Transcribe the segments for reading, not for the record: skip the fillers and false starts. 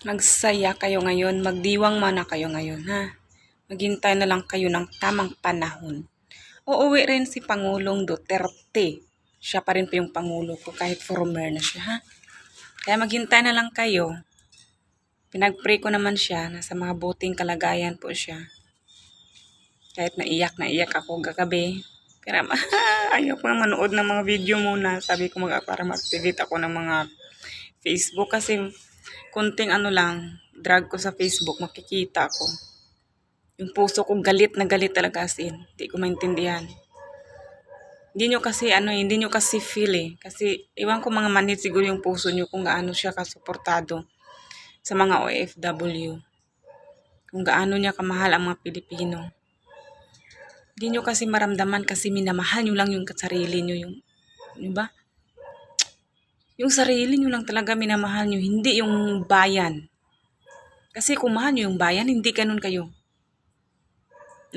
Magsaya kayo ngayon, magdiwang mana kayo ngayon, ha? Maghintay na lang kayo ng tamang panahon. Uuwi rin si Pangulong Duterte. Siya pa rin po yung Pangulo ko kahit former na siya, ha? Kaya maghintay na lang kayo. Pinag-pray ko naman siya, nasa mga buting kalagayan po siya. Kahit naiyak ako gagabi. Pero ayaw ko na manood ng mga video muna. Sabi ko para mag-activate ako ng mga Facebook kasi kunting ano lang, drag ko sa Facebook, makikita ko. Yung puso ko galit na galit talaga as in. Hindi ko maintindihan. Hindi nyo kasi feel eh. Kasi, iwan ko mga manhid siguro yung puso nyo kung gaano siya kasuportado sa mga OFW. Kung gaano niya kamahal ang mga Pilipino. Hindi nyo kasi maramdaman kasi minamahal nyo lang yung sarili nyo. Di ba? Yung sarili nyo lang talaga minamahal nyo, hindi yung bayan. Kasi kung mahal nyo yung bayan, hindi ganun kayo.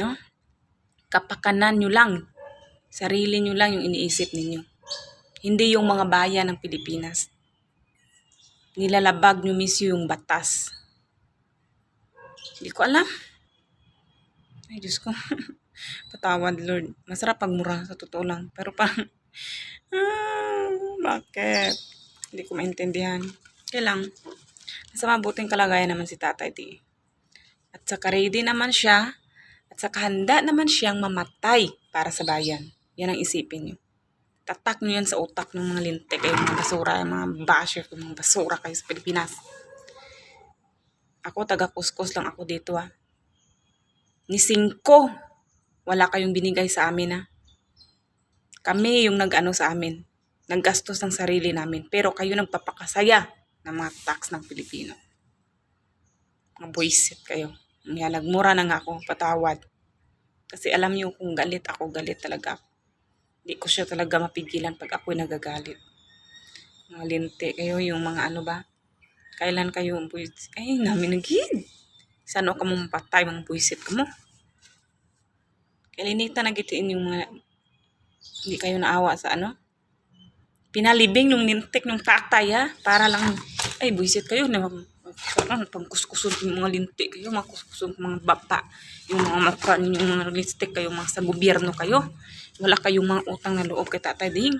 No? Kapakanan nyo lang. Sarili nyo lang yung iniisip ninyo. Hindi yung mga bayan ng Pilipinas. Nilalabag nyo mismo yung batas. Hindi ko alam. Ay, Diyos ko. Patawad, Lord. Masarap pagmura sa totoo lang. Pero parang, bakit? Hindi ko maintindihan. Kaya lang, nasa mabuting kalagayan naman si Tatay D. At saka ready naman siya, at saka handa naman siyang mamatay para sa bayan. Yan ang isipin niyo. Tatak niyo yan sa utak ng mga lintik, mga basura, mga basher, mga basura kayo sa Pilipinas. Ako, taga-kuskus lang ako dito Ni 5, wala kayong binigay sa amin Kami yung nag-ano sa amin. Naggastos ng sarili namin. Pero kayo nagpapakasaya ng mga tax ng Pilipino. Mga buisit kayo. Kaya nagmura na nga ako, patawad. Kasi alam niyo kung galit talaga ako. Hindi ko siya talaga mapigilan pag ako'y nagagalit. Mga linti kayo, yung mga ano ba? Kailan kayo buisit? Ay, namin nagid. Saan ka mo mapatay, mga buisit ka mo? Kalinita na gitiin yung mga hindi kayo naawa sa pinalibing nung nintik nung tatay para lang, ay buisit kayo na pangkuskuson yung mga lintik kayo, mga kuskuson mga bata, yung mga mukha yung mga lipstick kayo, mga sa gobyerno kayo, wala kayong mga utang na loob kay Tatay Ding.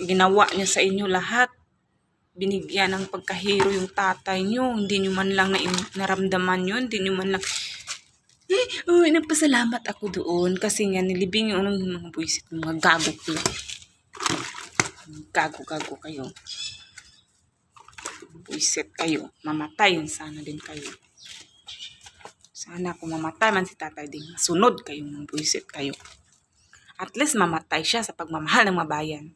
Ginawa niya sa inyo lahat, binigyan ng pagkahiro yung tatay nyo, hindi nyo man lang naramdaman yun, hindi nyo man lang nagpasalamat ako doon kasi nga nilibing yung mga buisit, mga gago kayo. Gago kayo. Buisit kayo. Mamatay sana din kayo. Sana kung mamatay man si Tatay Ding, sunod kayo ng buisit kayo. At least mamatay siya sa pagmamahal ng mabayan.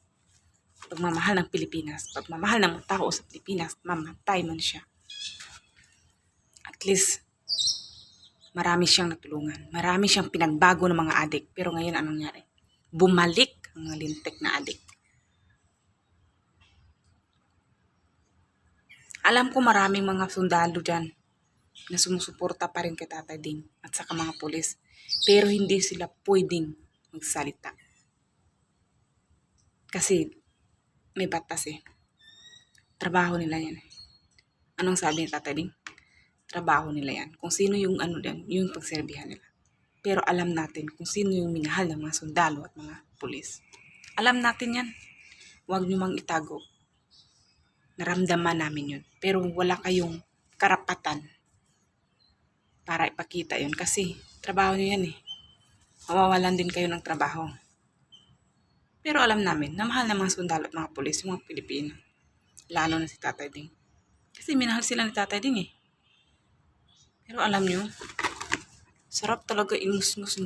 Pagmamahal ng Pilipinas. Pagmamahal ng mga tao sa Pilipinas. Mamatay man siya. At least, marami siyang natulungan. Marami siyang pinagbago ng mga adik. Pero ngayon, anong nangyari? Bumalik ang mga lintik na adik. Alam ko maraming mga sundalo dyan na sumusuporta pa rin kay Tatay Ding at saka mga pulis. Pero hindi sila pwedeng magsalita. Kasi may batas Trabaho nila yan. Anong sabi ni Tatay Ding? Trabaho nila yan. Kung sino yung yung pagserbihan nila. Pero alam natin kung sino yung minahal ng mga sundalo at mga pulis. Alam natin yan. Huwag nyo mang itago. Naramdaman namin yun. Pero wala kayong karapatan para ipakita yun. Kasi trabaho nyo yan Mawawalan din kayo ng trabaho. Pero alam namin na mahal ng mga sundalo at mga pulis, yung mga Pilipino. Lalo na si Tatay Ding. Kasi minahal sila ni Tatay Ding Pero alam nyo, sarap talaga ingus-ngus.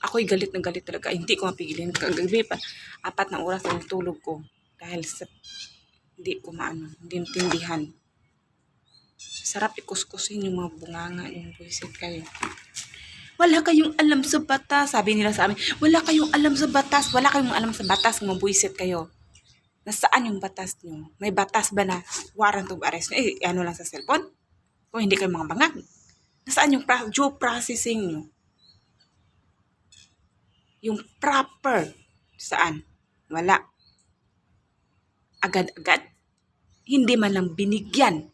Ako'y galit na galit talaga. Hindi ko mapigilin. Kagabi pa, 4 na oras ang tulog ko. Dahil sa hindi ko hindi intindihan. Sarap ikuskusin yung mga bunganga, yung buisit kayo. Wala kayong alam sa batas. Sabi nila sa amin, wala kayong alam sa batas. Wala kayong alam sa batas, mga buisit kayo. Nasaan yung batas nyo? May batas ba na warrant of arrest nyo? Ano lang sa cellphone? O hindi kayo mga bangag? Nasaan yung due processing nyo? Yung proper. Saan? Wala. Agad-agad? hindi man lang binigyan.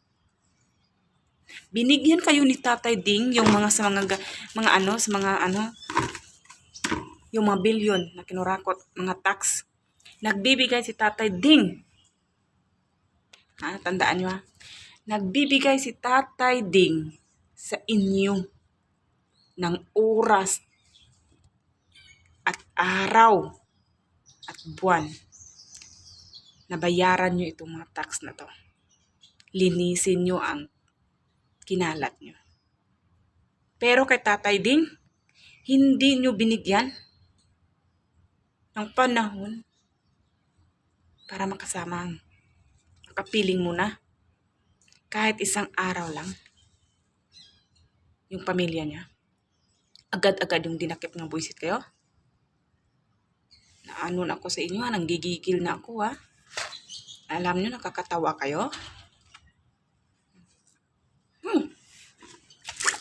Binigyan kayo ni Tatay Ding yung mga sa yung mga bilyon na kinurakot, mga tax. Nagbibigay si Tatay Ding. Tandaan nyo ha. Nagbibigay si Tatay Ding sa inyo ng oras at araw at buwan. Nabayaran nyo itong mga tax na to. Linisin nyo ang kinalat nyo. Pero kay Tatay Ding, hindi nyo binigyan ng panahon para makasama ang kapiling mo na. Kahit isang araw lang, yung pamilya niya. Agad-agad yung dinakip ng buwisit kayo. Naano na ako sa inyo ha, nanggigigil na ako ha. Alam nyo, nakakatawa kayo.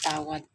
Tawad.